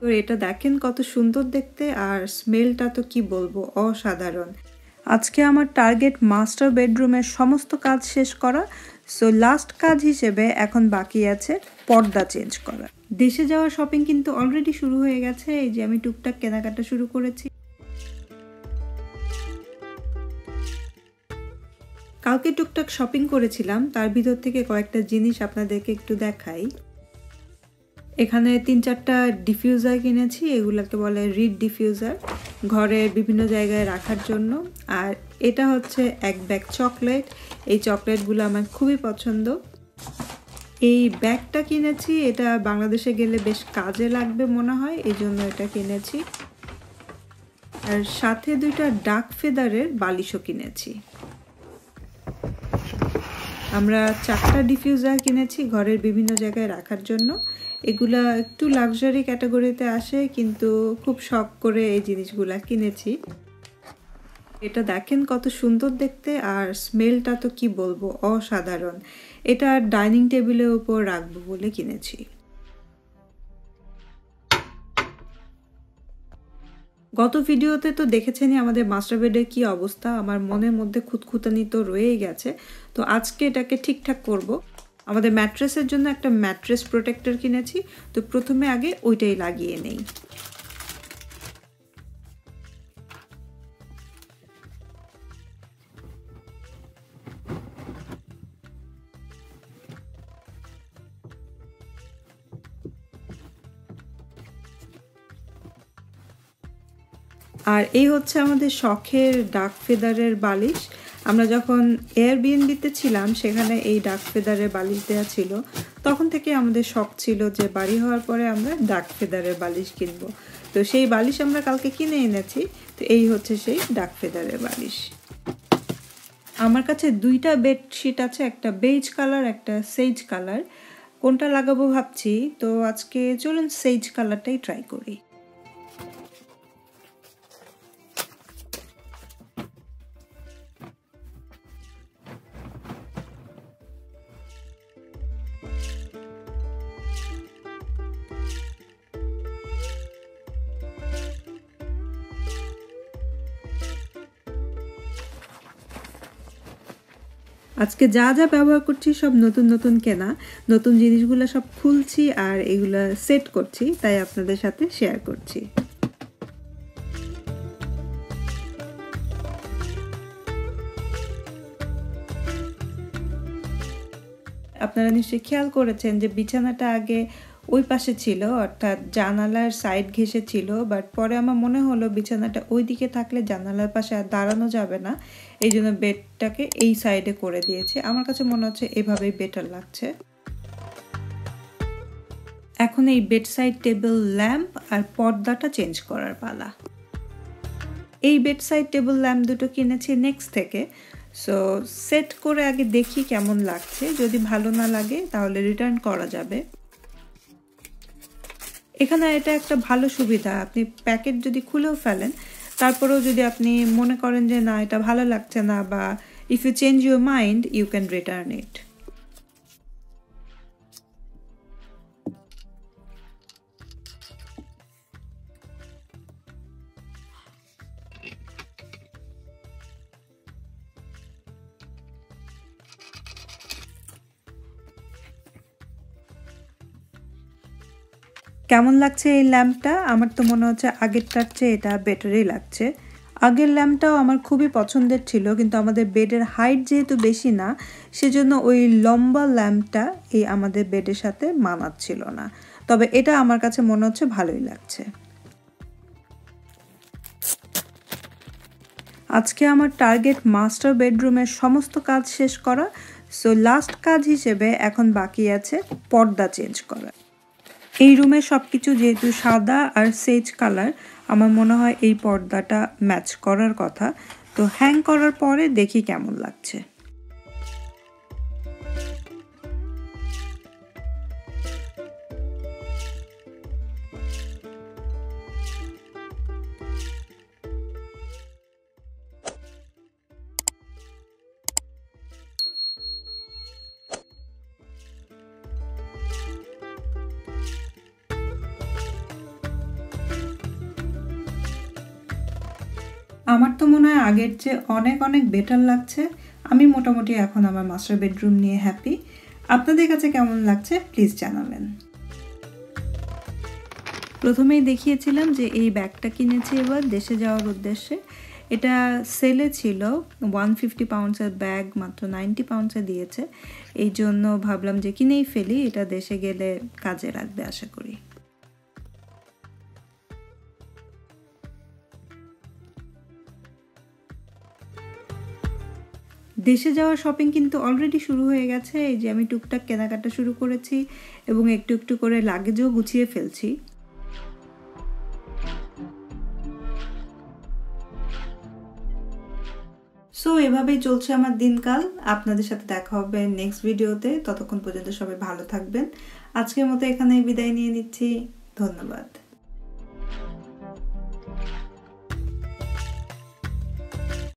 তো এটা দেখেন কত সুন্দর দেখতে, আর স্মেলটা তো কি বলবো, অসাধারণ। আজকে আমার টার্গেট মাস্টার বেডরুমের সমস্ত কাজ শেষ করা। সো লাস্ট কাজ হিসেবে এখন বাকি আছে পর্দা চেঞ্জ করা। দেশে যাওয়ার শপিং কিন্তু অলরেডি শুরু হয়ে গেছে। এই যে আমি টুকটাক কেনাকাটা শুরু করেছি। কালকে টুকটাক শপিং করেছিলাম, তার ভিতর থেকে কয়েকটা জিনিস আপনাদেরকে একটু দেখাই। এখানে 3-4টা ডিফিউজার কিনেছি, এগুলোকে বলে রিড ডিফিউজার, ঘরের বিভিন্ন জায়গায় রাখার জন্য। আর এটা হচ্ছে এক ব্যাগ চকলেট। এই চকলেটগুলো আমার খুবই পছন্দ। এই ব্যাগটা কিনেছি, এটা বাংলাদেশে গেলে বেশ কাজে লাগবে মনে হয়, এই জন্য এটা কিনেছি। আর সাথে 2টা ডাক ফেদারের বালিশও কিনেছি। আমরা 4টা ডিফিউজার কিনেছি ঘরের বিভিন্ন জায়গায় রাখার জন্য। এগুলা একটু লাক্সারি ক্যাটাগরিতে আসে, কিন্তু খুব শখ করে এই জিনিসগুলা কিনেছি। এটা দেখেন কত সুন্দর দেখতে, আর স্মেলটা তো কি বলবো, অসাধারণ। এটা ডাইনিং টেবিলের উপর রাখবো বলে কিনেছি। গত ভিডিওতে তো দেখেছেনই আমাদের মাস্টার বেডের কি অবস্থা। আমার মনের মধ্যে খুঁতখুঁতানি তো রয়েই গেছে। তো আজকে এটাকে ঠিকঠাক করব। আমাদের ম্যাট্রেসের জন্য একটা ম্যাট্রেস প্রোটেক্টর কিনেছি, তো প্রথমে আগে ওইটাই লাগিয়ে নেই। আর এই হচ্ছে আমাদের শখের ডাক ফেদারের বালিশ। আমরা যখন এয়ারবিএনবিতে ছিলাম, সেখানে এই ডাক ফেদারের বালিশ দেওয়া ছিল। তখন থেকে আমাদের শখ ছিল যে বাড়ি হওয়ার পরে আমরা ডাক ফেদারের বালিশ কিনবো। তো সেই বালিশ আমরা কালকে কিনে এনেছি। তো এই হচ্ছে সেই ডাক ফেদারের বালিশ। আমার কাছে 2টা বেডশিট আছে, একটা বেজ কালার, একটা সেজ কালার। কোনটা লাগাবো ভাবছি, তো আজকে চলুন সেজ কালারটাই ট্রাই করি। আজকে যা যা ব্যবহার করছি সব নতুন নতুন কেনা, নতুন জিনিসগুলো সব খুলছি আর এগুলো সেট করছি, তাই আপনাদের সাথে শেয়ার করছি। আপনারা নিশ্চয়ই খেয়াল করেছেন যে বিছানাটা আগে ওই পাশে ছিল, অর্থাৎ জানালার সাইড ঘেঁষে ছিল। বাট পরে আমার মনে হলো বিছানাটা ওই দিকে থাকলে জানালার পাশে আর দাঁড়ানো যাবে না, এই জন্য বেডটাকে এই সাইডে করে দিয়েছি। আমার কাছে মনে হচ্ছে এভাবেই বেটার লাগছে। এখন এই বেডসাইড টেবিল ল্যাম্প আর পর্দাটা চেঞ্জ করার পালা। এই বেডসাইড টেবিল ল্যাম্প দুটো কিনেছি নেক্সট থেকে। সো সেট করে আগে দেখি কেমন লাগছে, যদি ভালো না লাগে তাহলে রিটার্ন করা যাবে। এখানে এটা একটা ভালো সুবিধা, আপনি প্যাকেট যদি খুলেও ফেলেন, তারপরেও যদি আপনি মনে করেন যে না এটা ভালো লাগছে না, বা if you change your mind you can return it. কেমন লাগছে এই ল্যাম্পটা? আমার তো মনে হচ্ছে আগেরটার চেয়ে এটা বেটারই লাগছে। আগের ল্যাম্পটাও আমার খুবই পছন্দের ছিল, কিন্তু আমাদের বেডের হাইট যেহেতু বেশি না, সেজন্য ওই লম্বা ল্যাম্পটা এই আমাদের বেডের সাথে মানাচ্ছিল না। তবে এটা আমার কাছে মনে হচ্ছে ভালোই লাগছে। আজকে আমার টার্গেট মাস্টার বেডরুমের সমস্ত কাজ শেষ করা। সো লাস্ট কাজ হিসেবে এখন বাকি আছে পর্দা চেঞ্জ করা। এই রুমের সব কিছু যেহেতু সাদা আর সেজ কালার, আমার মনে হয় এই পর্দাটা ম্যাচ করার কথা। তো হ্যাং করার পরে দেখি কেমন লাগছে। আমার তো মনে হয় আগের চেয়ে অনেক অনেক বেটার লাগছে। আমি মোটামুটি এখন আমার মাস্টার বেডরুম নিয়ে হ্যাপি। আপনাদের কাছে কেমন লাগছে প্লিজ জানাবেন। প্রথমেই দেখিয়েছিলাম যে এই ব্যাগটা কিনেছি এবার দেশে যাওয়ার উদ্দেশ্যে। এটা সেলে ছিল, 150 পাউন্ডসের ব্যাগ মাত্র 90 পাউন্ডসে দিয়েছে। এই জন্য ভাবলাম যে কিনেই ফেলি, এটা দেশে গেলে কাজে লাগবে আশা করি। দেশে যাওয়ার শপিং কিন্তু অলরেডি শুরু হয়ে গেছে। এই যে আমি টুকটাক কেনাকাটা শুরু করেছি এবং একটু একটু করে লাগেজও গুছিয়ে ফেলছি। সো এভাবেই চলছে আমার দিনকাল। আপনাদের সাথে দেখা হবে নেক্সট ভিডিওতে। ততক্ষণ পর্যন্ত সবাই ভালো থাকবেন। আজকের মতো এখানেই বিদায় নিয়ে নিচ্ছি। ধন্যবাদ।